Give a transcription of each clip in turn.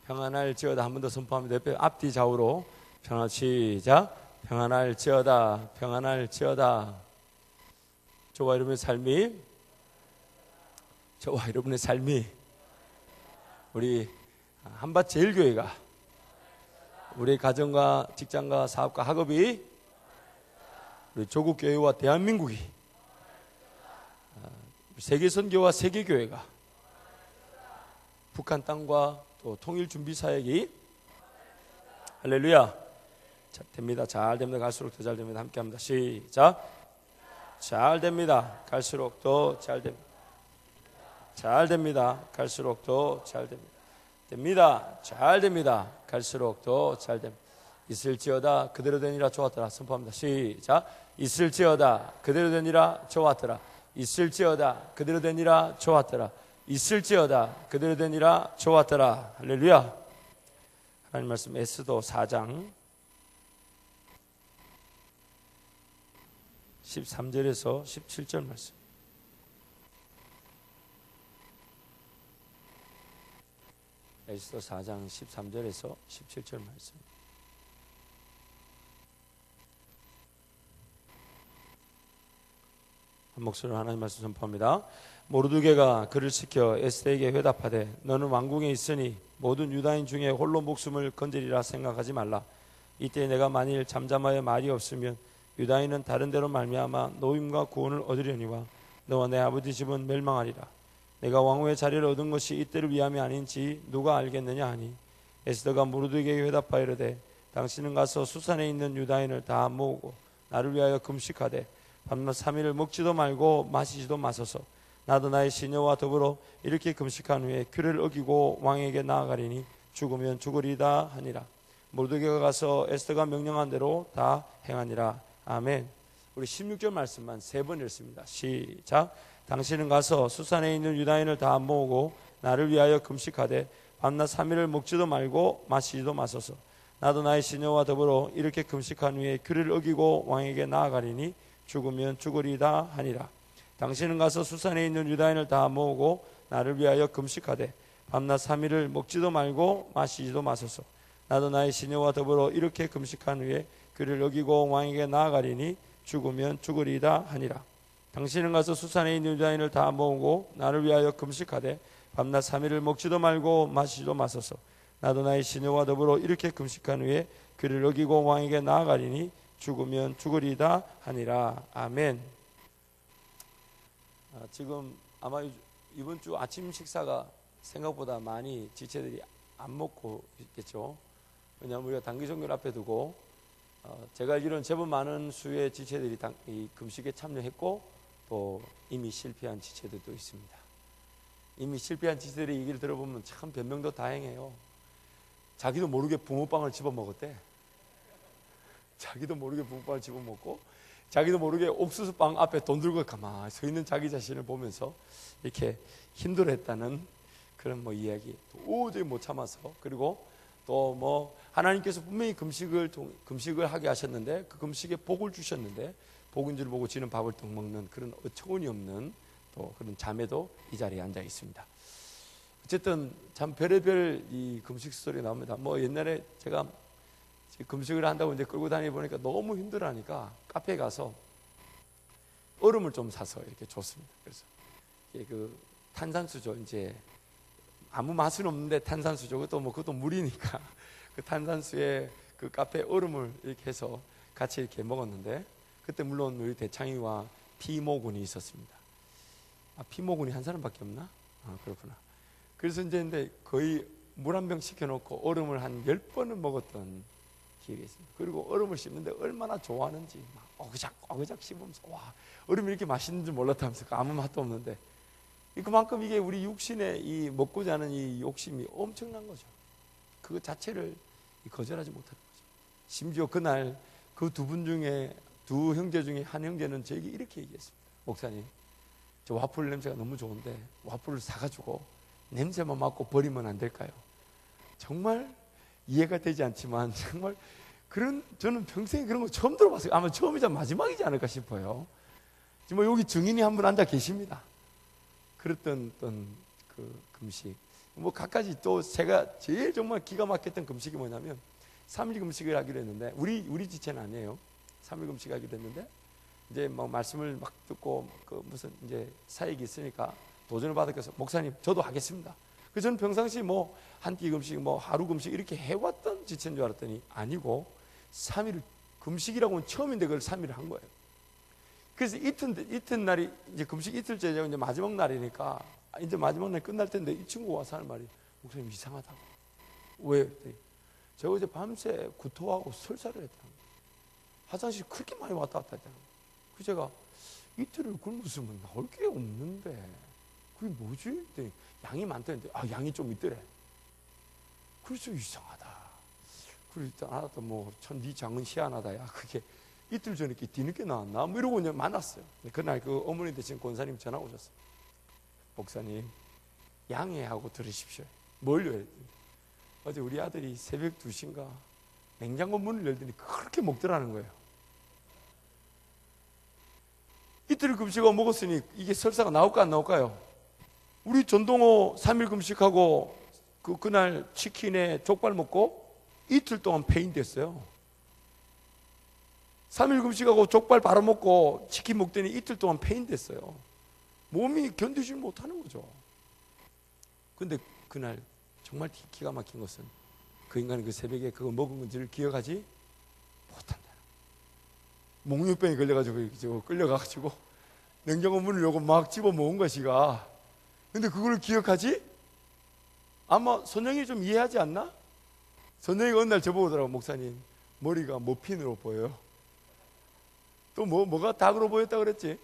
평안할지어다. 한 번 더 선포합니다. 옆에 앞뒤 좌우로 평안. 시작. 평안할지어다. 평안할지어다. 저와 여러분의 삶이 우리 한밭제일교회가 우리 가정과 직장과 사업과 학업이 우리 조국교회와 대한민국이 세계선교와 세계교회가 북한 땅과 또 통일준비사역이 할렐루야. 됩니다. 잘 됩니다. 갈수록 더 잘 됩니다. 함께 합니다. 시작. 잘 됩니다. 갈수록 더 잘 됩니다. 잘 됩니다. 갈수록 더 잘 됩니다. 됩니다. 잘 됩니다. 갈수록 더 잘 됩니다. 있을지어다 그대로 되니라 좋았더라. 선포합니다. 시작. 있을지어다 그대로 되니라 좋았더라. 있을지어다 그대로 되니라 좋았더라. 있을지어다 그대로 되니라 좋았더라. 할렐루야. 하나님 말씀 에스더 4장 13절에서 17절 말씀. 에스더 4장 13절에서 17절 말씀. 한 목소리로 하나님 말씀 선포합니다. 모르드게가 그를 시켜 에스더에게 회답하되 너는 왕궁에 있으니 모든 유다인 중에 홀로 목숨을 건지리라 생각하지 말라. 이때 내가 만일 잠잠하여 말이 없으면 유다인은 다른 데로 말미암아 노임과 구원을 얻으려니와 너와 내 아버지 집은 멸망하리라. 내가 왕후의 자리를 얻은 것이 이때를 위함이 아닌지 누가 알겠느냐 하니 에스더가 모르드게에게 회답하여 이르되 당신은 가서 수산에 있는 유다인을 다 모으고 나를 위하여 금식하되 밤낮 3일을 먹지도 말고 마시지도 마소서. 나도 나의 시녀와 더불어 이렇게 금식한 후에 규례를 어기고 왕에게 나아가리니 죽으면 죽으리다 하니라. 모르드게가 가서 에스더가 명령한 대로 다 행하니라. 아멘. 우리 16절 말씀만 3번 읽습니다. 시작. 당신은 가서 수산에 있는 유다인을 다 모으고 나를 위하여 금식하되 밤낮 3일을 먹지도 말고 마시지도 마소서. 나도 나의 시녀와 더불어 이렇게 금식한 후에 규례를 어기고 왕에게 나아가리니 죽으면 죽으리다 하니라. 당신은 가서 수산에 있는 유다인을 다 모으고 나를 위하여 금식하되 밤낮 3일을 먹지도 말고 마시지도 마소서. 나도 나의 시녀와 더불어 이렇게 금식한 후에 규례를 어기고 왕에게 나아가리니 죽으면 죽으리다 하니라. 당신은 가서 수산에 있는 유다인을 다 모으고 나를 위하여 금식하되 밤낮 3일을 먹지도 말고 마시지도 마소서. 나도 나의 시녀와 더불어 이렇게 금식한 후에 규례를 어기고 왕에게 나아가리니 죽으면 죽으리다 하니라. 아멘. 지금 아마 이번 주 아침 식사가 생각보다 많이 지체들이 안 먹고 있겠죠. 왜냐하면 우리가 단기 종교를 앞에 두고 제가 알기로는 제법 많은 수의 지체들이 이 금식에 참여했고 또 이미 실패한 지체들도 있습니다. 이미 실패한 지체들의 얘기를 들어보면 참 변명도 다행해요. 자기도 모르게 붕어빵을 집어먹었대. 자기도 모르게 붕어빵을 집어먹고 자기도 모르게 옥수수빵 앞에 돈 들고 가만히 서 있는 자기 자신을 보면서 이렇게 힘들어했다는 그런 이야기. 도저히 못 참아서. 그리고 또 하나님께서 분명히 금식을 하게 하셨는데 그 금식에 복을 주셨는데 복인 줄 보고 지는 밥을 떡 먹는 그런 어처구니 없는 또 그런 자매도 이 자리에 앉아 있습니다. 어쨌든 참 별의별 이 금식 스토리 나옵니다. 옛날에 제가 금식을 한다고 이제 끌고 다니보니까 너무 힘들어하니까 카페에 가서 얼음을 좀 사서 이렇게 줬습니다. 그래서 그 탄산수죠. 이제 아무 맛은 없는데 탄산수죠. 그것도 물이니까 그 탄산수에 그 카페 얼음을 이렇게 해서 같이 이렇게 먹었는데 그때 물론 우리 대창이와 피모군이 있었습니다. 피모군이 한 사람밖에 없나? 그렇구나. 그래서 이제 거의 물 한 병 시켜놓고 얼음을 한 10번은 먹었던 기억이 있습니다. 그리고 얼음을 씹는데 얼마나 좋아하는지 막 어그작 씹으면서 와 얼음이 이렇게 맛있는 줄 몰랐다면서 아무 맛도 없는데 그만큼 이게 우리 육신의 이 먹고자 하는 이 욕심이 엄청난 거죠. 그 자체를 거절하지 못하는 거죠. 심지어 그날 그 두 형제 중에 한 형제는 저에게 이렇게 얘기했습니다. 목사님, 저 와플 냄새가 너무 좋은데 와플을 사가지고 냄새만 맡고 버리면 안 될까요? 정말 이해가 되지 않지만 정말 저는 평생에 그런 거 처음 들어봤어요. 아마 처음이자 마지막이지 않을까 싶어요. 지금 여기 증인이 한 분 앉아 계십니다. 그랬던 그 금식. 뭐 갖가지 또 제가 제일 정말 기가 막혔던 금식이 뭐냐면 3일 금식을 하기로 했는데 우리 지체는 아니에요. 3일 금식 하기로 했는데 이제 뭐 말씀을 막 듣고 그 무슨 이제 사역이 있으니까 도전을 받았겠어. 목사님 저도 하겠습니다. 그 저는 평상시 뭐 한 끼 금식 뭐 하루 금식 이렇게 해왔던 지체인 줄 알았더니 아니고 3일 금식이라고는 처음인데 그걸 3일을 한 거예요. 그래서 이튿날이 이제 금식 이틀째죠. 이제 마지막 날이니까 이제 마지막 날 끝날 텐데 이 친구가 와서 하는 말이 목사님 이상하다고. 왜? 제가 어제 밤새 구토하고 설사를 했다는 거예요. 화장실 그렇게 많이 왔다 갔다 했다는 거예요. 그래서 제가 이틀을 굶었으면 나올 게 없는데 그게 뭐지? 양이 많다는데 양이 좀 있더래. 그래서 이상하다. 그래서 일단 알았다. 네 장은 희한하다. 야 그게 이틀 전에 뒤늦게 나왔나? 뭐 이러고 그냥 만났어요. 그날 그 어머니 되신 권사님 전화 오셨어요. 목사님 양해하고 들으십시오. 뭘요? 어제 우리 아들이 새벽 2시인가 냉장고 문을 열더니 그렇게 먹더라는 거예요. 이틀 금식하고 먹었으니 이게 설사가 나올까 안 나올까요? 우리 전동호 3일 금식하고 그날 치킨에 족발 먹고 이틀 동안 폐인됐어요. 3일 금식하고 족발 바로 먹고 치킨 먹더니 이틀 동안 폐인됐어요. 몸이 견디질 못하는 거죠. 근데 그날 정말 기가 막힌 것은 그 인간이 그 새벽에 그거 먹은 건지를 기억하지 못한다. 목류병이 걸려가지고 끌려가가지고 냉장고 문을 열고 막 집어 먹은 것이가. 근데 그걸 기억하지? 아마 선영이 좀 이해하지 않나? 선영이가 어느 날 저보더라고. 목사님 머리가 머핀으로 보여요. 또 뭐가 닭으로 보였다 그랬지?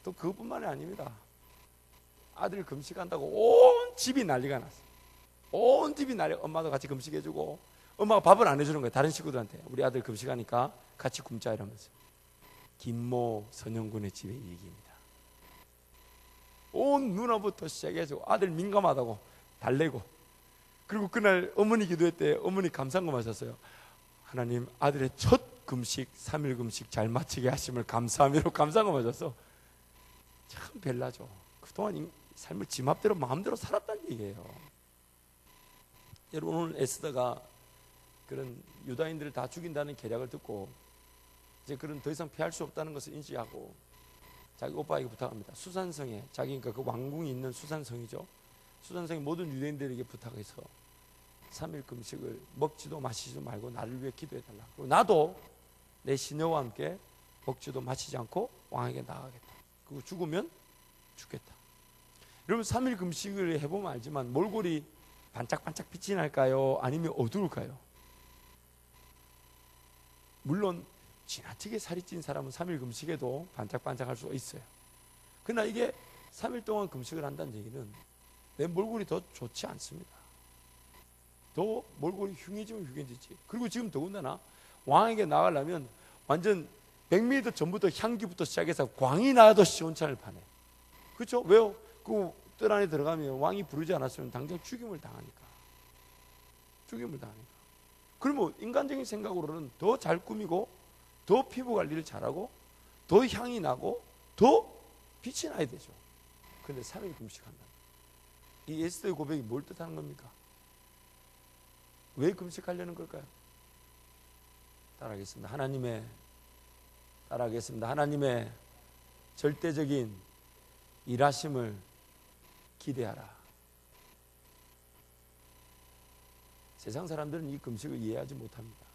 또 그것뿐만이 아닙니다. 아들 금식한다고 온 집이 난리가 났어요. 온 집이 엄마도 같이 금식해주고 엄마가 밥을 안 해주는 거예요. 다른 식구들한테. 우리 아들 금식하니까 같이 굶자 이러면서. 김모 선영군의 집의 얘기입니다. 온 누나부터 시작해서 아들 민감하다고 달래고, 그리고 그날 어머니 기도회 때 어머니 감상금 하셨어요. 하나님 아들의 첫 금식 3일 금식 잘 마치게 하심을 감사함으로 감상금 하셔서 참 벨라죠. 그동안 삶을 지 맘대로 마음대로 살았다는 얘기예요. 여러분 오늘 에스더가 그런 유다인들을 다 죽인다는 계략을 듣고 이제 그런 더 이상 피할 수 없다는 것을 인지하고 자기 오빠에게 부탁합니다. 수산성에 자기가 그 왕궁이 있는 수산성이죠. 수산성의 모든 유대인들에게 부탁해서 3일 금식을 먹지도 마시지도 말고 나를 위해 기도해달라. 그리고 나도 내 시녀와 함께 먹지도 마시지 않고 왕에게 나아가겠다. 그리고 죽으면 죽겠다. 여러분 3일 금식을 해보면 알지만 몰골이 반짝반짝 빛이 날까요? 아니면 어두울까요? 물론 지나치게 살이 찐 사람은 3일 금식에도 반짝반짝할 수 있어요. 그러나 이게 3일 동안 금식을 한다는 얘기는 내 몰골이 더 좋지 않습니다. 더 몰골이 흉해지면 흉해지지. 그리고 지금 더군다나 왕에게 나가려면 완전 100m 전부터 향기부터 시작해서 광이 나도 시원찮을 판에. 그렇죠? 왜요? 그 뜰 안에 들어가면 왕이 부르지 않았으면 당장 죽임을 당하니까. 죽임을 당하니까. 그러면 인간적인 생각으로는 더 잘 꾸미고 더 피부 관리를 잘하고 더 향이 나고 더 빛이 나야 되죠. 그런데 3일 금식한다. 이 에스더의 고백이 뭘 뜻하는 겁니까? 왜 금식하려는 걸까요? 따라하겠습니다. 하나님의 절대적인 일하심을 기대하라. 세상 사람들은 이 금식을 이해하지 못합니다.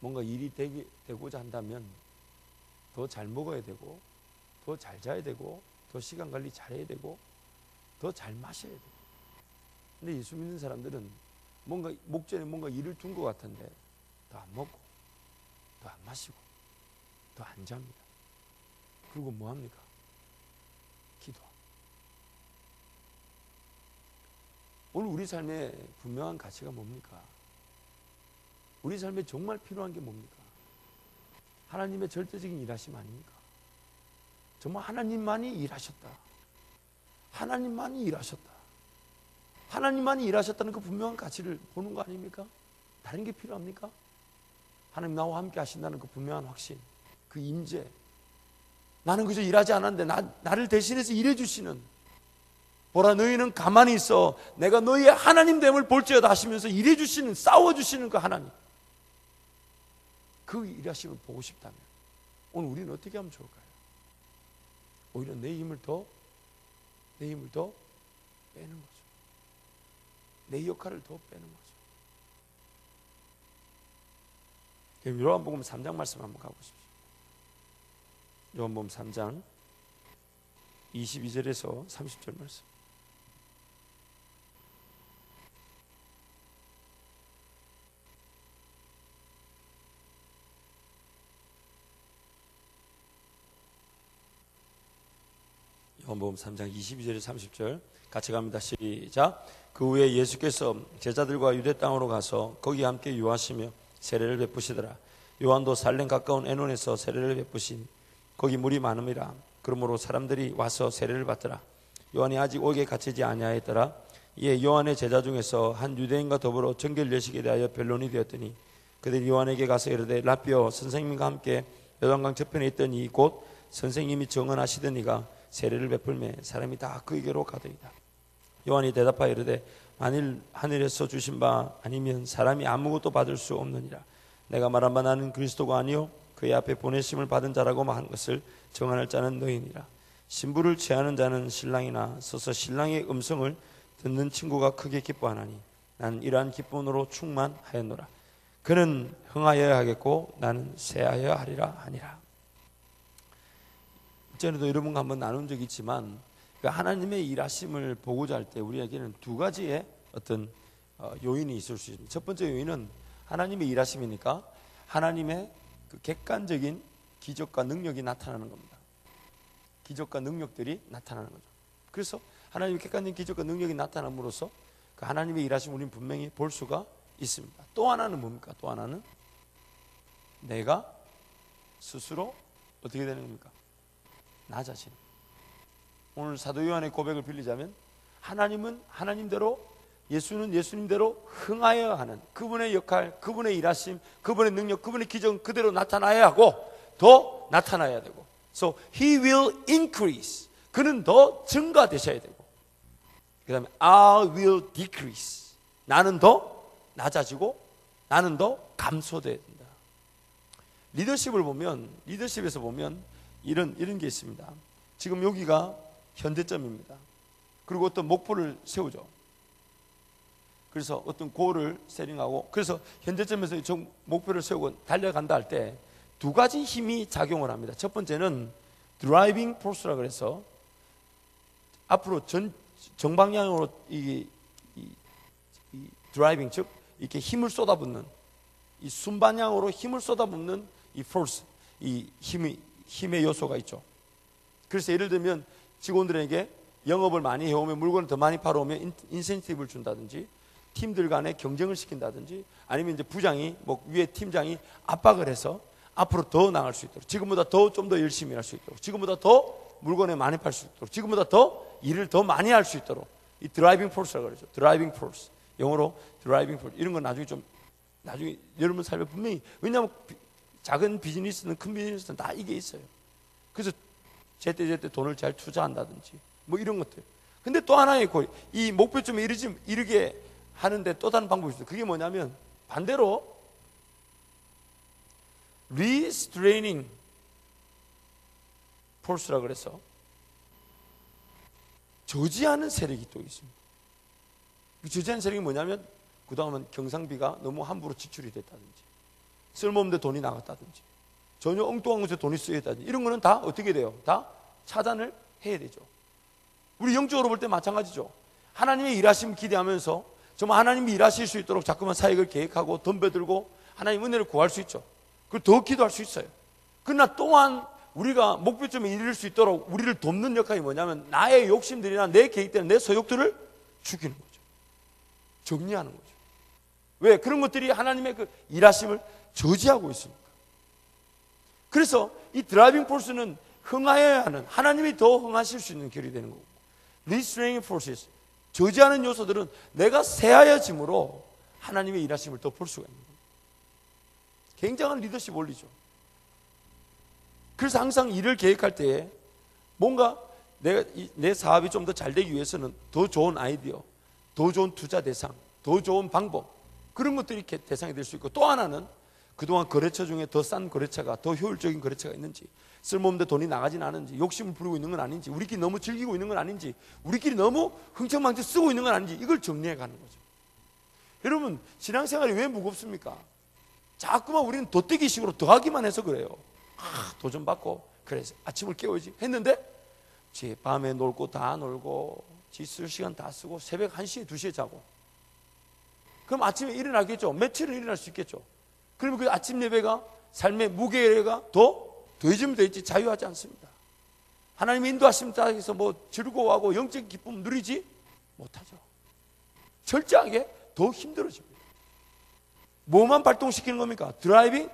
뭔가 일이 되고자 한다면 더 잘 먹어야 되고 더 잘 자야 되고 더 시간 관리 잘해야 되고 더 잘 마셔야 되고. 근데 예수 믿는 사람들은 뭔가 목전에 뭔가 일을 둔 것 같은데 더 안 먹고 더 안 마시고 더 안 잡니다. 그리고 뭐 합니까? 기도. 오늘 우리 삶에 분명한 가치가 뭡니까? 우리 삶에 정말 필요한 게 뭡니까? 하나님의 절대적인 일하심 아닙니까? 정말 하나님만이 일하셨다. 하나님만이 일하셨다. 하나님만이 일하셨다는 그 분명한 가치를 보는 거 아닙니까? 다른 게 필요합니까? 하나님 나와 함께 하신다는 그 분명한 확신, 그 임재. 나는 그저 일하지 않았는데 나를 대신해서 일해 주시는 보라, 너희는 가만히 있어 내가 너희의 하나님 됨을 볼지어다 하시면서 일해주시는, 싸워주시는 그 하나님, 그 일하심을 보고 싶다면 오늘 우리는 어떻게 하면 좋을까요? 오히려 내 힘을 더 빼는 거죠. 내 역할을 더 빼는 거죠. 요한복음 3장 말씀 한번 가보십시오. 요한복음 3장 22절에서 30절 말씀. 요한복음 3장 22절에서 30절 같이 갑니다. 시작. 그 후에 예수께서 제자들과 유대 땅으로 가서 거기 함께 유하시며 세례를 베푸시더라. 요한도 살렘 가까운 에논에서 세례를 베푸신 거기 물이 많음이라. 그러므로 사람들이 와서 세례를 받더라. 요한이 아직 옥에 갇히지 아니하였더라. 이에 요한의 제자 중에서 한 유대인과 더불어 정결 예식에 대하여 변론이 되었더니 그들이 요한에게 가서 이르되 라삐어, 선생님과 함께 요단강 저편에 있던 이 곧 선생님이 정언하시던 이가 세례를 베풀매 사람이 다 그에게로 가더이다. 요한이 대답하여 이르되 만일 하늘에서 주신 바 아니면 사람이 아무것도 받을 수 없느니라. 내가 말한 바 나는 그리스도가 아니요 그의 앞에 보내심을 받은 자라고 한 것을 정언할 자는 너희니라. 신부를 취하는 자는 신랑이나 서서 신랑의 음성을 듣는 친구가 크게 기뻐하나니 나는 이러한 기쁨으로 충만하였노라. 그는 흥하여야 하겠고 나는 쇠하여야 하리라 하니라. 전에도 여러분과 한번 나눈 적이 있지만 하나님의 일하심을 보고자 할 때 우리에게는 두 가지의 어떤 요인이 있을 수 있습니다. 첫 번째 요인은 하나님의 일하심이니까 하나님의 그 객관적인 기적과 능력이 나타나는 겁니다. 기적과 능력들이 나타나는 거죠. 그래서 하나님의 객관적인 기적과 능력이 나타남으로써 그 하나님의 일하심을 우리는 분명히 볼 수가 있습니다. 또 하나는 뭡니까? 또 하나는 내가 스스로 어떻게 되는 겁니까? 나 자신. 오늘 사도 요한의 고백을 빌리자면 하나님은 하나님대로, 예수는 예수님대로 흥하여야 하는 그분의 역할, 그분의 일하심, 그분의 능력, 그분의 기적은 그대로 나타나야 하고 더 나타나야 되고, so he will increase, 그는 더 증가되셔야 되고, 그 다음에 I will decrease, 나는 더 낮아지고 나는 더 감소돼야 된다. 리더십을 보면, 리더십에서 보면 이런 게 있습니다. 지금 여기가 현대점입니다. 그리고 어떤 목표를 세우죠. 그래서 어떤 고를 세팅하고, 그래서 현대점에서 저 목표를 세우고 달려간다 할 때 두 가지 힘이 작용을 합니다. 첫 번째는 드라이빙 포스라 그래서 앞으로 정방향으로 이 드라이빙, 즉 이렇게 힘을 쏟아붓는, 이 순방향으로 힘을 쏟아붓는 이 포스, 이 힘의 요소가 있죠. 그래서 예를 들면 직원들에게 영업을 많이 해오면, 물건을 더 많이 팔아오면 인센티브를 준다든지, 팀들 간에 경쟁을 시킨다든지, 아니면 이제 부장이 위에 팀장이 압박을 해서 앞으로 더 나갈 수 있도록, 지금보다 좀 더 열심히 할 수 있도록, 지금보다 더 물건을 많이 팔 수 있도록, 지금보다 더 일을 더 많이 할 수 있도록, 이 드라이빙 포스라고 그러죠. 드라이빙 포스, 영어로 드라이빙 포스. 이런 건 나중에 여러분 삶에 분명히, 왜냐하면 작은 비즈니스는 큰 비즈니스는 다 이게 있어요. 그래서 제때 돈을 잘 투자한다든지 이런 것들. 근데 또 하나의 이 목표점에 이르게 하는데 또 다른 방법이 있어요. 그게 뭐냐면 반대로 restraining force라고 그래서 저지하는 세력이 또 있습니다. 그 저지하는 세력이 뭐냐면, 그동안은 경상비가 너무 함부로 지출이 됐다든지, 쓸모없는 데 돈이 나갔다든지, 전혀 엉뚱한 곳에 돈이 쓰였다든지, 이런 거는 다 어떻게 돼요? 다 차단을 해야 되죠. 우리 영적으로 볼 때 마찬가지죠. 하나님의 일하심을 기대하면서 정말 하나님이 일하실 수 있도록 자꾸만 사역을 계획하고 덤벼들고 하나님 은혜를 구할 수 있죠. 그리고 더 기도할 수 있어요. 그러나 또한 우리가 목표점에 이를 수 있도록 우리를 돕는 역할이 뭐냐면, 나의 욕심들이나 내 계획들이나 내 소욕들을 죽이는 거죠. 정리하는 거죠. 왜? 그런 것들이 하나님의 그 일하심을 저지하고 있습니다. 그래서 이 드라이빙 포스는 흥하여야 하는, 하나님이 더 흥하실 수 있는 결이 되는 거고, restraining forces, 저지하는 요소들은 내가 쇠하여짐으로 하나님의 일하심을 더 볼 수가 있는 거예요. 굉장한 리더십 원리죠. 그래서 항상 일을 계획할 때에 뭔가 내 사업이 좀 더 잘 되기 위해서는 더 좋은 아이디어, 더 좋은 투자 대상, 더 좋은 방법, 그런 것들이 대상이 될 수 있고, 또 하나는 그동안 거래처 중에 더 싼 거래처가, 더 효율적인 거래처가 있는지, 쓸모없는데 돈이 나가진 않은지, 욕심을 부리고 있는 건 아닌지, 우리끼리 너무 즐기고 있는 건 아닌지, 우리끼리 너무 흥청망청 쓰고 있는 건 아닌지, 이걸 정리해 가는 거죠. 여러분, 신앙생활이 왜 무겁습니까? 자꾸만 우리는 덧대기식으로 더하기만 해서 그래요. 도전받고, 그래서 아침을 깨우지 했는데, 지 밤에 놀고 다 놀고, 지 쓸 시간 다 쓰고, 새벽 1시에 2시에 자고. 그럼 아침에 일어나겠죠. 며칠은 일어날 수 있겠죠. 그러면 그 아침 예배가 삶의 무게가 더해지면 되지 자유하지 않습니다. 하나님의 인도하심 따라서 뭐 즐거워하고 영적 기쁨 누리지 못하죠. 철저하게 더 힘들어집니다. 뭐만 발동시키는 겁니까? 드라이빙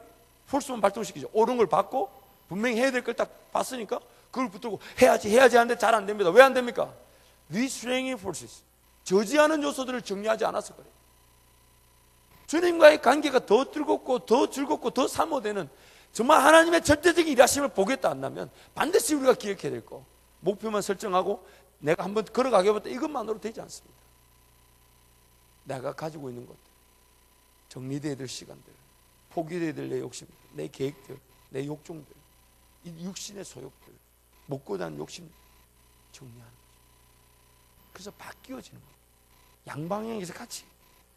포스만 발동시키죠. 옳은 걸 받고 분명히 해야 될 걸 딱 봤으니까 그걸 붙들고 해야지 하는데 잘 안 됩니다. 왜 안 됩니까? Restraining forces, 저지하는 요소들을 정리하지 않아서 그래요. 주님과의 관계가 더 즐겁고 더 사모되는, 정말 하나님의 절대적인 일하심을 보겠다 한다면 반드시 우리가 기억해야 될 거, 목표만 설정하고 내가 한번 걸어가겠다, 이것만으로 되지 않습니다. 내가 가지고 있는 것들, 정리되어야 될 시간들, 포기되어야 될 내 욕심들, 내 계획들, 내 욕종들, 이 육신의 소욕들, 먹고 자는 욕심 정리하는 거죠. 그래서 바뀌어지는 거예요. 양방향에서 같이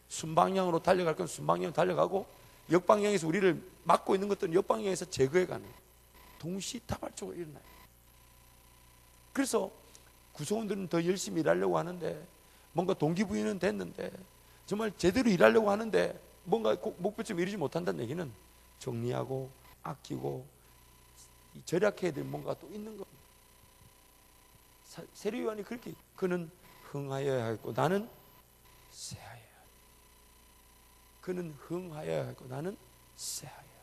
순방향으로 달려갈 건 순방향으로 달려가고, 역방향에서 우리를 막고 있는 것들은 역방향에서 제거해가는, 동시다발적으로 일어나요. 그래서 구성원들은 더 열심히 일하려고 하는데, 뭔가 동기부여는 됐는데, 정말 제대로 일하려고 하는데 뭔가 목표점에 이르지 못한다는 얘기는 정리하고 아끼고 절약해야 될 뭔가 또 있는 겁니다. 세례 요한이 그렇게, 그는 흥하여야 하고 나는 쇠하여야 한다. 그는 흥하여야 하고 나는 쇠하여야 한다.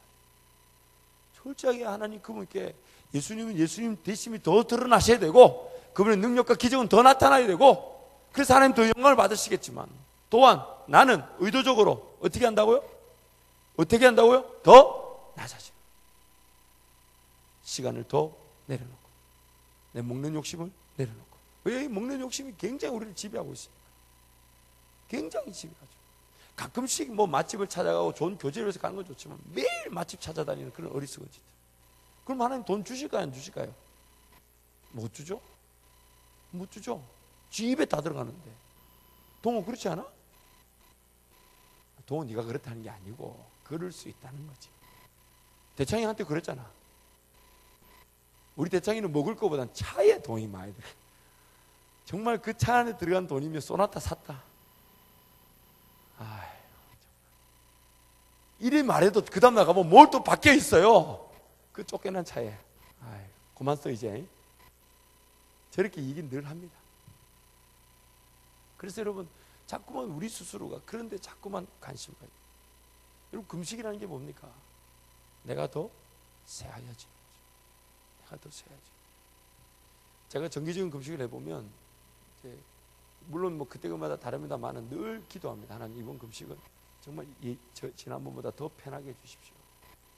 철저하게 하나님 그분께, 예수님은 예수님 되심이 더 드러나셔야 되고, 그분의 능력과 기적은 더 나타나야 되고, 그래서 하나님 더 영광을 받으시겠지만, 또한 나는 의도적으로 어떻게 한다고요? 어떻게 한다고요? 더 낮아져. 시간을 더 내려놓고, 내 먹는 욕심을 내려놓고. 왜 먹는 욕심이 굉장히 우리를 지배하고 있습니까? 굉장히 지배하죠. 가끔씩 뭐 맛집을 찾아가고 좋은 교제를 해서 가는 건 좋지만 매일 맛집 찾아다니는 그런 어리석은 짓. 그럼 하나님 돈 주실까요? 안 주실까요? 못 주죠? 못 주죠. 지 입에 다 들어가는데. 동호 그렇지 않아? 동호 네가 그렇다는 게 아니고 그럴 수 있다는 거지. 대창이한테 그랬잖아. 우리 대창이는 먹을 것보단 차에 돈이 많이 들어. 정말 그 차 안에 들어간 돈이면 소나타 샀다. 아이고, 이리 말해도 그 다음 나가면 뭘 또 바뀌어 있어요. 그 쫓겨난 차에. 아이고, 그만 써 이제. 저렇게 얘기는 늘 합니다. 그래서 여러분, 자꾸만 우리 스스로가 그런데 자꾸만 관심 가요. 여러분, 금식이라는 게 뭡니까? 내가 더 세하여지는 거죠. 내가 더 세하여지. 제가 정기적인 금식을 해보면, 물론 뭐 그때마다 다릅니다만은 늘 기도합니다. 하나님, 이번 금식은 정말 지난번보다 더 편하게 해주십시오.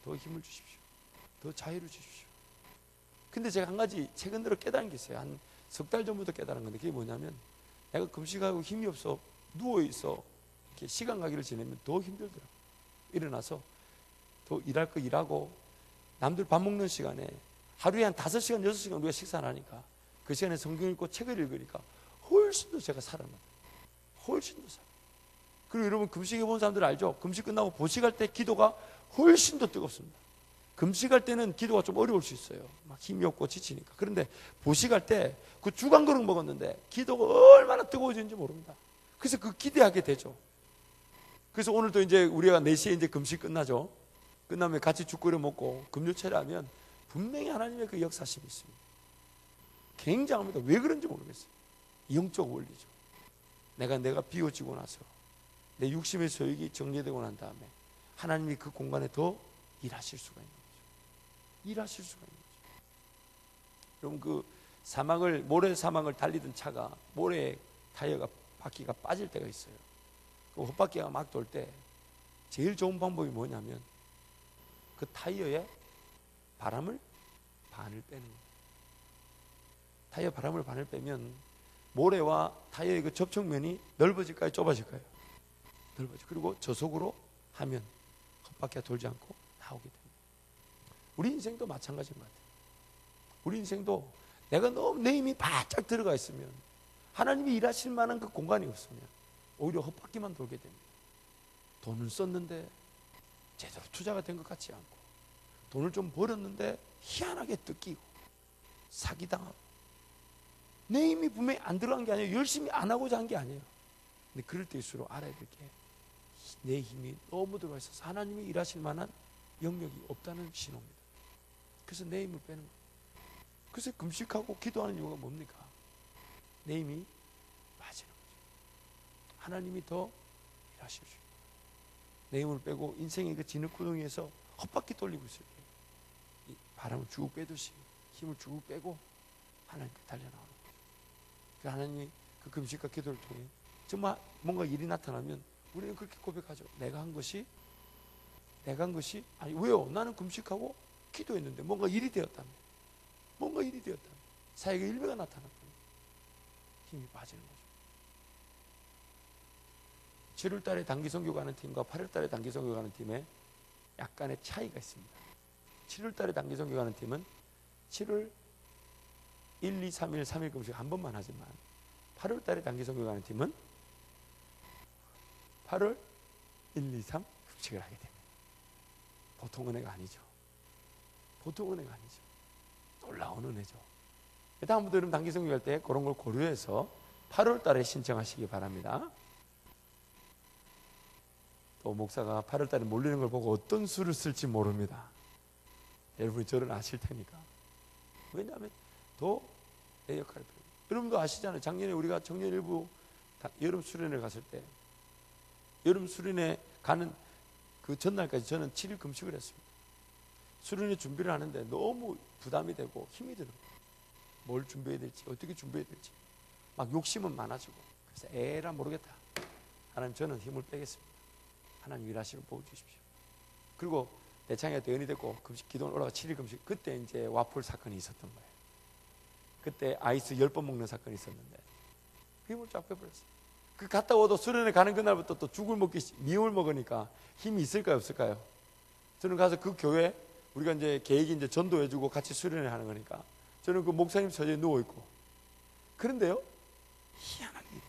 더 힘을 주십시오. 더 자유를 주십시오. 근데 제가 한 가지 최근 들어 깨달은 게 있어요. 한 석 달 전부터 깨달은 건데, 그게 뭐냐면, 내가 금식하고 힘이 없어 누워있어 이렇게 시간 가기를 지내면 더 힘들더라고요. 일어나서 더 일할 거 일하고, 남들 밥 먹는 시간에 하루에 한 5시간 6시간 우리가 식사를 하니까 그 시간에 성경 읽고 책을 읽으니까 훨씬 더 제가 살아나요. 훨씬 더 살아나요. 그리고 여러분, 금식해 본 사람들 알죠? 금식 끝나고 보식할 때 기도가 훨씬 더 뜨겁습니다. 금식할 때는 기도가 좀 어려울 수 있어요. 막 힘이 없고 지치니까. 그런데 보식할 때 그 죽 한 그릇 먹었는데 기도가 얼마나 뜨거워지는지 모릅니다. 그래서 그 기대하게 되죠. 그래서 오늘도 이제 우리가 4시에 이제 금식 끝나죠. 끝나면 같이 죽 끓여 먹고 금요철에 하면 분명히 하나님의 그 역사심이 있습니다. 굉장합니다. 왜 그런지 모르겠어요. 영적 원리죠. 내가 비워지고 나서 내 육심의 소욕이 정리되고 난 다음에 하나님이 그 공간에 더 일하실 수가 있는 거죠. 일하실 수가 있는 거죠. 여러분, 그 모래 사막을 달리던 차가 모래 타이어가 바퀴가 빠질 때가 있어요. 그 헛바퀴가 막 돌 때 제일 좋은 방법이 뭐냐면 그 타이어에 바람을 반을 빼는 거예요. 타이어 바람을 반을 빼면 모래와 타이어의 그 접촉면이 넓어질까요? 좁아질까요? 넓어져. 그리고 저속으로 하면 헛바퀴가 돌지 않고 나오게 됩니다. 우리 인생도 마찬가지인 것 같아요. 우리 인생도 내가 너무 내 힘이 바짝 들어가 있으면, 하나님이 일하실 만한 그 공간이 없으면 오히려 헛바퀴만 돌게 됩니다. 돈을 썼는데 제대로 투자가 된 것 같지 않고, 돈을 좀 벌었는데 희한하게 뜯기고 사기당하고, 내 힘이 분명히 안 들어간 게 아니에요. 열심히 안 하고자 한 게 아니에요. 근데 그럴 때일수록 알아야 될 게, 내 힘이 너무 들어가 있어서 하나님이 일하실 만한 영역이 없다는 신호입니다. 그래서 내 힘을 빼는 거예요. 그래서 금식하고 기도하는 이유가 뭡니까? 내 힘이 빠지는 거죠. 하나님이 더 일하십시오. 내 힘을 빼고 인생의 그 진흙구덩이에서 헛바퀴 돌리고 있을 때 이 바람을 쭉 빼듯이 힘을 쭉 빼고 하나님께 달려나오는 거예요. 그 하나님이 그 금식과 기도를 통해 정말 뭔가 일이 나타나면 우리는 그렇게 고백하죠. 내가 한 것이 아니, 왜요? 나는 금식하고 기도했는데 뭔가 일이 되었다며. 뭔가 일이 되었다며. 사역의 일배가 나타났다며. 힘이 빠지는 거죠. 7월 달에 단기 선교 가는 팀과 8월 달에 단기 선교 가는 팀에 약간의 차이가 있습니다. 7월 달에 단기 선교 가는 팀은 7월 1, 2, 3일, 3일 금식 한 번만 하지만, 8월 달에 단기 선교 가는 팀은 8월 1, 2, 3 금식을 하게 됩니다. 보통 은혜가 아니죠. 보통 은혜가 아니죠. 놀라운 은혜죠. 다음부터 여러분 단기 선교 갈 때 그런 걸 고려해서 8월 달에 신청하시기 바랍니다. 또 목사가 8월 달에 몰리는 걸 보고 어떤 수를 쓸지 모릅니다. 여러분이 저를 아실 테니까. 왜냐하면 더 내 역할을 배워요. 여러분도 아시잖아요. 작년에 우리가 청년 일부 여름 수련회 갔을 때, 여름 수련회 가는 그 전날까지 저는 7일 금식을 했습니다. 수련회 준비를 하는데 너무 부담이 되고 힘이 들어요. 뭘 준비해야 될지, 어떻게 준비해야 될지 막 욕심은 많아지고, 그래서 에라 모르겠다. 하나님, 저는 힘을 빼겠습니다. 하나님 일하시면 보여주십시오. 그리고 대창이가 대언이 됐고 금식 기도는 올라가 7일 금식. 그때 이제 와플 사건이 있었던 거예요. 그때 아이스 10번 먹는 사건이 있었는데 힘을 쫙 빼버렸어요. 그 갔다 와도 수련회 가는 그날부터 또 죽을 먹기, 미움을 먹으니까 힘이 있을까요, 없을까요? 저는 가서 그 교회, 우리가 이제 계획이 이제 전도해주고 같이 수련회 하는 거니까 저는 그 목사님 서재에 누워있고, 그런데요, 희한한 일.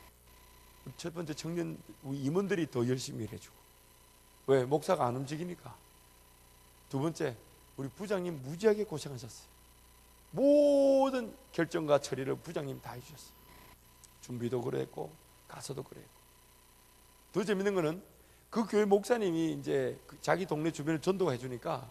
첫 번째 청년 우리 임원들이 더 열심히 일해주고, 왜? 목사가 안 움직이니까. 두 번째, 우리 부장님 무지하게 고생하셨어요. 모든 결정과 처리를 부장님 다 해주셨어요. 준비도 그랬고 가서도 그랬고. 더 재밌는 거는 그 교회 목사님이 이제 자기 동네 주변에 전도가 해주니까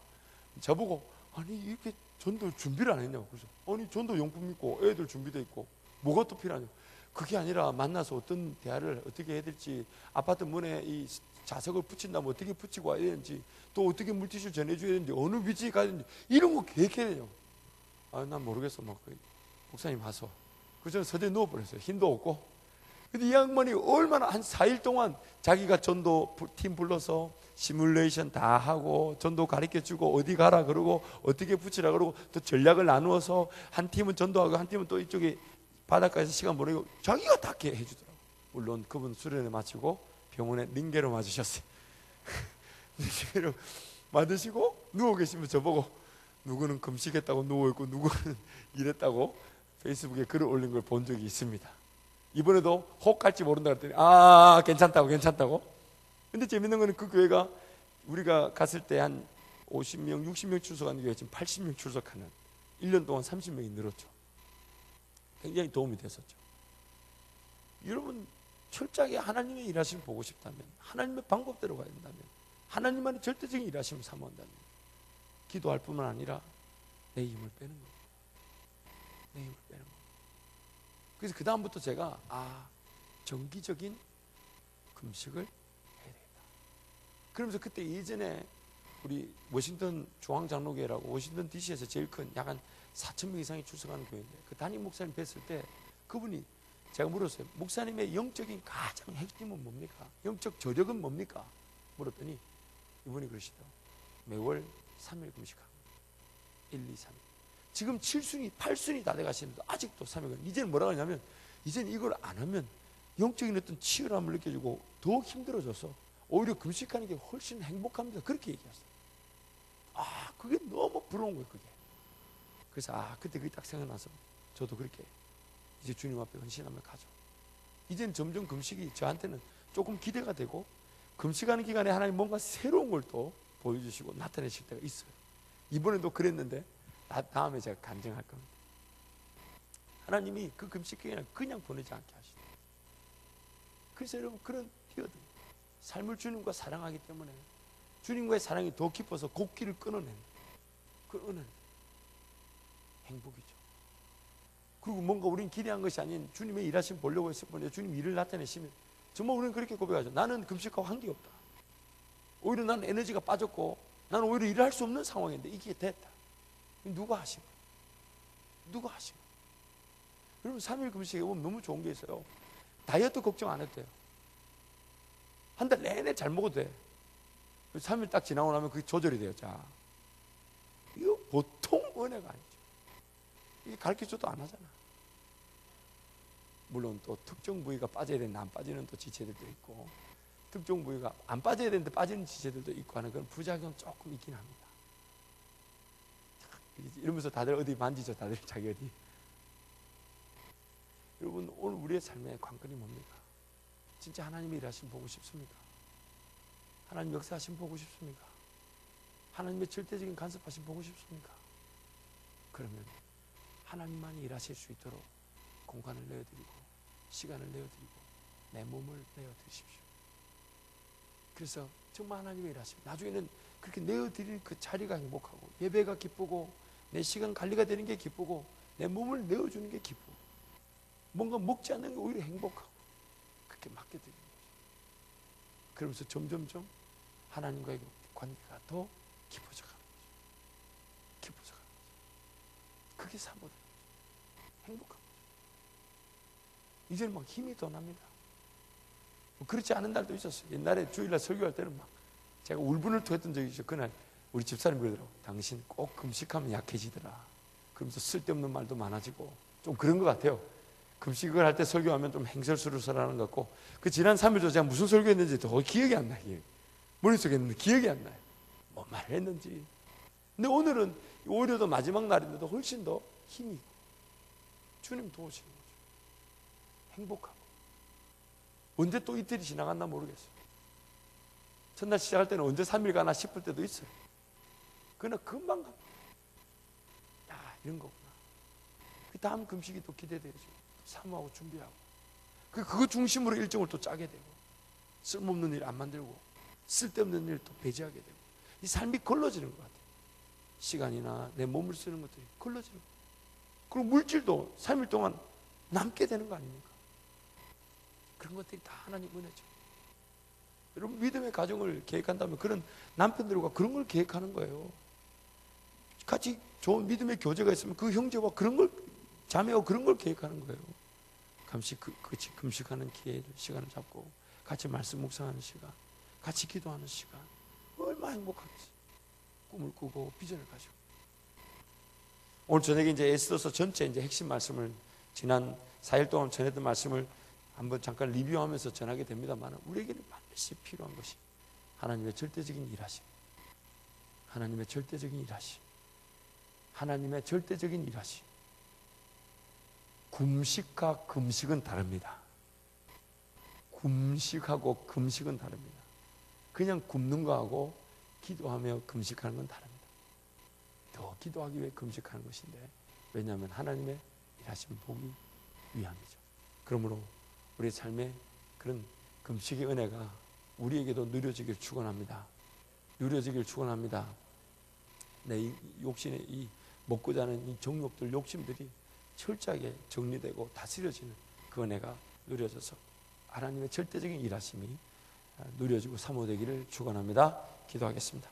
저보고, 아니 이렇게 전도 준비를 안 했냐고. 그래서 아니 전도 용품 있고 애들 준비돼 있고 뭐가 또 필요하냐고. 그게 아니라 만나서 어떤 대화를 어떻게 해야 될지, 아파트 문에 이 자석을 붙인다면 어떻게 붙이고 와야 되는지, 또 어떻게 물티슈 전해줘야 되는지, 어느 위치에 가야 되는지, 이런 거 계획해야 돼요. 아, 난 모르겠어. 막 목사님 와서. 그래서 저는 서재에 누워버렸어요. 힘도 없고. 근데 이 양반이 얼마나 한 4일 동안 자기가 전도 팀 불러서 시뮬레이션 다 하고 전도 가르쳐주고 어디 가라 그러고 어떻게 붙이라 그러고 또 전략을 나누어서 한 팀은 전도하고 한 팀은 또 이쪽에 바닷가에서 시간 보내고 자기가 다 해주더라고요. 물론 그분 수련회 마치고 병원에 링게로 맞으셨어요. 링게로 맞으시고 누워 계시면 저보고, 누구는 금식했다고 누워있고 누구는 이랬다고 페이스북에 글을 올린 걸 본 적이 있습니다. 이번에도 혹 갈지 모른다 그랬더니 괜찮다고. 근데 재밌는 거는 그 교회가 우리가 갔을 때 한 50명 60명 출석하는 교회 지금 80명 출석하는, 1년 동안 30명이 늘었죠. 굉장히 도움이 됐었죠. 여러분, 철저하게 하나님의 일하심을 보고 싶다면, 하나님의 방법대로 가야 된다면, 하나님만의 절대적인 일하심을 사모한다면 기도할 뿐만 아니라 내 힘을 빼는 거예요. 내 힘을 빼는 거예요. 그래서 그 다음부터 제가 정기적인 금식을 해야 되겠다. 그러면서 그때 예전에 우리 워싱턴 중앙장로교회라고 워싱턴 DC에서 제일 큰 약 한 4,000명 이상이 출석하는 교회인데, 그 담임 목사님 뵀을 때 그분이, 제가 물었어요. 목사님의 영적인 가장 핵심은 뭡니까? 영적 저력은 뭡니까? 물었더니 이분이 그러시더라고요. 매월 3일 금식합니다. 1, 2, 3일. 지금 7순위, 8순위 다 돼가시는데 아직도 3일간. 이제는 뭐라고 하냐면 이제는 이걸 안 하면 영적인 어떤 치열함을 느껴지고 더 힘들어져서 오히려 금식하는 게 훨씬 행복합니다. 그렇게 얘기했어요. 그게 너무 부러운 거예요, 그게. 그래서 그때 그게 딱 생각나서 저도 그렇게 이제 주님 앞에 헌신하며 가죠. 이제는 점점 금식이 저한테는 조금 기대가 되고, 금식하는 기간에 하나님 뭔가 새로운 걸 또 보여주시고 나타내실 때가 있어요. 이번에도 그랬는데 다음에 제가 간증할 겁니다. 하나님이 그 금식 기간을 그냥 보내지 않게 하시죠. 그래서 여러분, 그런 뛰어든 삶을 주님과 사랑하기 때문에 주님과의 사랑이 더 깊어서 곡기를 끊어내는 그 은혜는 행복이죠. 그리고 뭔가 우리는 기대한 것이 아닌 주님의 일하심 보려고 했을 뿐인데 주님 일을 나타내시면 정말 우리는 그렇게 고백하죠. 나는 금식하고 한 게 없다. 오히려 나는 에너지가 빠졌고 나는 오히려 일을 할 수 없는 상황인데 이게 됐다. 누가 하신 거예요? 누가 하신 거예요? 여러분, 3일 금식에 보면 너무 좋은 게 있어요. 다이어트 걱정 안 해도 돼요. 한 달 내내 잘 먹어도 돼. 3일 딱 지나고 나면 그게 조절이 돼요. 자, 이거 보통 은혜가 아니죠. 이게 가르쳐줘도 안 하잖아. 물론 또 특정 부위가 빠져야 되는데 안 빠지는 또 지체들도 있고, 특정 부위가 안 빠져야 되는데 빠지는 지체들도 있고 하는 그런 부작용 조금 있긴 합니다. 이러면서 다들 어디 만지죠? 다들 자기 어디. 여러분, 오늘 우리의 삶의 관건이 뭡니까? 진짜 하나님의 일하심 보고 싶습니까? 하나님 역사하심 보고 싶습니까? 하나님의 절대적인 간섭하심 보고 싶습니까? 그러면 하나님만이 일하실 수 있도록 공간을 내어드리고 시간을 내어드리고 내 몸을 내어드리십시오. 그래서 정말 하나님의 일하심, 나중에는 그렇게 내어드리는 그 자리가 행복하고 예배가 기쁘고 내 시간 관리가 되는 게 기쁘고 내 몸을 내어주는 게 기쁘고 뭔가 먹지 않는 게 오히려 행복하고 그렇게 맡겨드리는 거죠. 그러면서 점점점 하나님과의 관계가 더 깊어져 가는 거죠. 깊어져 가는 거죠. 그게 사모되는 거죠. 행복한 거죠. 이제는 막 힘이 더 납니다. 그렇지 않은 날도 있었어요. 옛날에 주일날 설교할 때는 막 제가 울분을 토했던 적이 있어요. 그날 우리 집사님 그러더라고. 당신 꼭 금식하면 약해지더라. 그러면서 쓸데없는 말도 많아지고 좀 그런 것 같아요. 금식을 할 때 설교하면 좀 행설수설하는 것 같고, 그 지난 3일도 제가 무슨 설교했는지 더 기억이 안 나요. 머릿속에 있는데 기억이 안 나요. 뭐 말을 했는지. 근데 오늘은 오히려 더 마지막 날인데도 훨씬 더 힘이 있고 주님 도우시는 거죠. 행복하고. 언제 또 이틀이 지나갔나 모르겠어요. 첫날 시작할 때는 언제 3일 가나 싶을 때도 있어요. 그러나 금방 갑니다. 야, 이런 거구나. 그 다음 금식이 또 기대되죠. 사모하고 준비하고 그거 중심으로 일정을 또 짜게 되고, 쓸모없는 일 안 만들고 쓸데없는 일 또 배제하게 되고, 이 삶이 걸러지는 것 같아요. 시간이나 내 몸을 쓰는 것들이 걸러지는 거예요. 그리고 물질도 3일 동안 남게 되는 거 아닙니까? 그런 것들이 다 하나님 은혜죠. 여러분, 믿음의 가정을 계획한다면 그런 남편들과 그런 걸 계획하는 거예요. 같이 좋은 믿음의 교제가 있으면 그 형제와 그런 걸, 자매와 그런 걸 계획하는 거예요. 같이 금식하는 시간을 잡고 같이 말씀 묵상하는 시간, 같이 기도하는 시간, 얼마나 행복하겠어요. 꿈을 꾸고 비전을 가지고. 오늘 저녁에 이제 에스더서 전체 이제 핵심 말씀을, 지난 4일 동안 전했던 말씀을 한번 잠깐 리뷰하면서 전하게 됩니다만, 우리에게는 반드시 필요한 것이 하나님의 절대적인 일하심, 하나님의 절대적인 일하심, 하나님의 절대적인 일하심. 금식과 금식은 다릅니다. 금식하고 금식은 다릅니다. 그냥 굶는 거하고 기도하며 금식하는 건 다릅니다. 더 기도하기 위해 금식하는 것인데, 왜냐하면 하나님의 일하심을 보기 위함이죠. 그러므로 우리의 삶에 그런 금식의 은혜가 우리에게도 누려지길 축원합니다. 누려지길 축원합니다. 내 욕심의 이 먹고 자는 이 정욕들, 욕심들이 철저하게 정리되고 다스려지는 그 은혜가 누려져서 하나님의 절대적인 일하심이 누려지고 사모되기를 축원합니다. 기도하겠습니다.